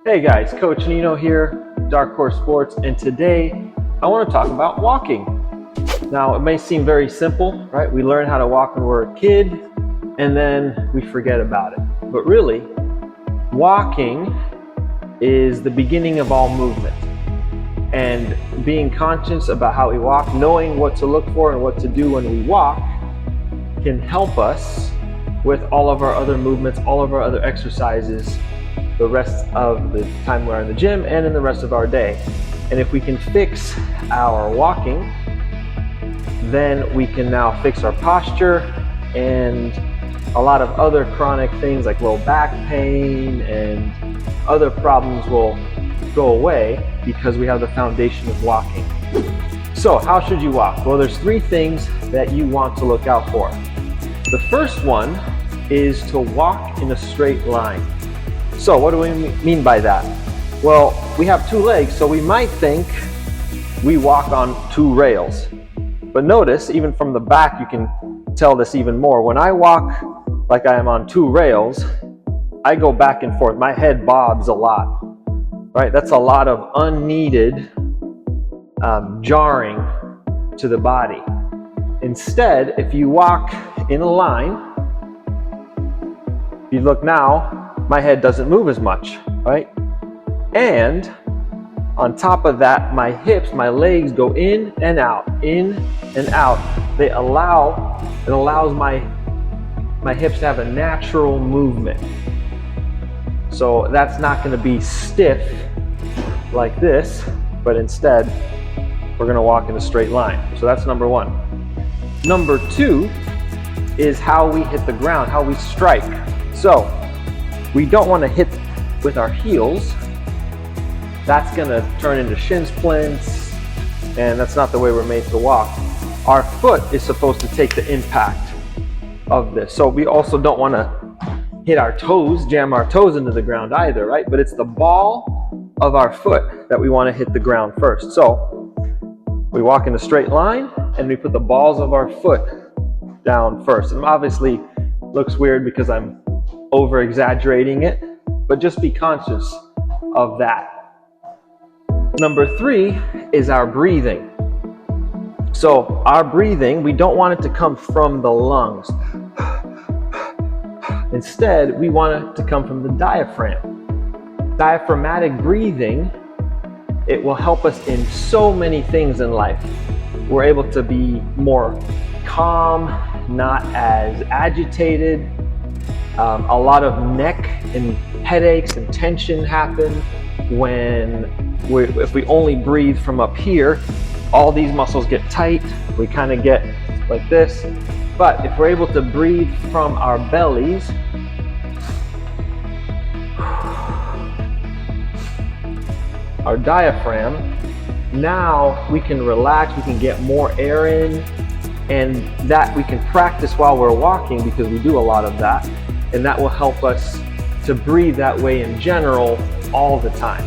Hey guys, Coach Nino here, Dark Horse Sports, and today I want to talk about walking. Now, it may seem very simple, right? We learn how to walk when we're a kid, and then we forget about it. But really, walking is the beginning of all movement. And being conscious about how we walk, knowing what to look for and what to do when we walk, can help us with all of our other movements, all of our other exercises, the rest of the time we're in the gym and in the rest of our day. And if we can fix our walking, then we can now fix our posture and a lot of other chronic things like low back pain and other problems will go away because we have the foundation of walking. So how should you walk? Well, there's three things that you want to look out for. The first one is to walk in a straight line. So what do we mean by that? Well, we have two legs, so we might think we walk on two rails. But notice, even from the back, you can tell this even more. When I walk like I am on two rails, I go back and forth. My head bobs a lot, right? That's a lot of unneeded jarring to the body. Instead, if you walk in a line, if you look now, my head doesn't move as much, right? And on top of that, my hips, my legs go in and out, in and out. It allows my hips to have a natural movement. So that's not going to be stiff like this, but instead, we're going to walk in a straight line. So that's number one. Number two is how we hit the ground, how we strike. So we don't want to hit with our heels. That's going to turn into shin splints, and that's not the way we're made to walk. Our foot is supposed to take the impact of this. So we also don't want to hit our toes, jam our toes into the ground either, right? But it's the ball of our foot that we want to hit the ground first. So we walk in a straight line, and we put the balls of our foot down first. And obviously looks weird because I'm over exaggerating it, but just be conscious of that. Number three is our breathing. So our breathing, we don't want it to come from the lungs. Instead, we want it to come from the diaphragm. Diaphragmatic breathing, it will help us in so many things in life. We're able to be more calm, not as agitated. A lot of neck and headaches and tension happen if we only breathe from up here. All these muscles get tight. We kind of get like this. But if we're able to breathe from our bellies, our diaphragm, now we can relax, we can get more air in, and that we can practice while we're walking because we do a lot of that. And that will help us to breathe that way in general all the time.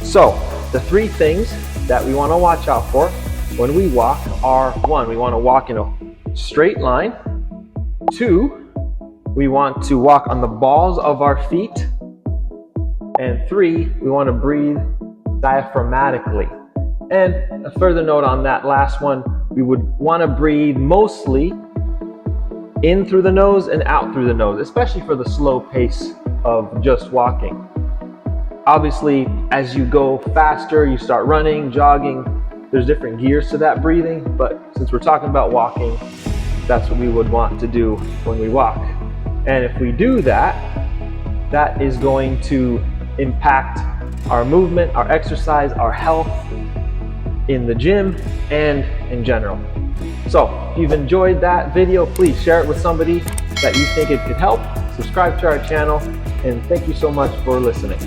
So the three things that we want to watch out for when we walk are: one, we want to walk in a straight line. Two, we want to walk on the balls of our feet. And three, we want to breathe diaphragmatically. And a further note on that last one, we would want to breathe mostly in through the nose and out through the nose, especially for the slow pace of just walking. Obviously, as you go faster, you start running, jogging, there's different gears to that breathing, but since we're talking about walking, that's what we would want to do when we walk. And if we do that, that is going to impact our movement, our exercise, our health in the gym and in general. So if you've enjoyed that video, please share it with somebody that you think it could help. Subscribe to our channel, and thank you so much for listening.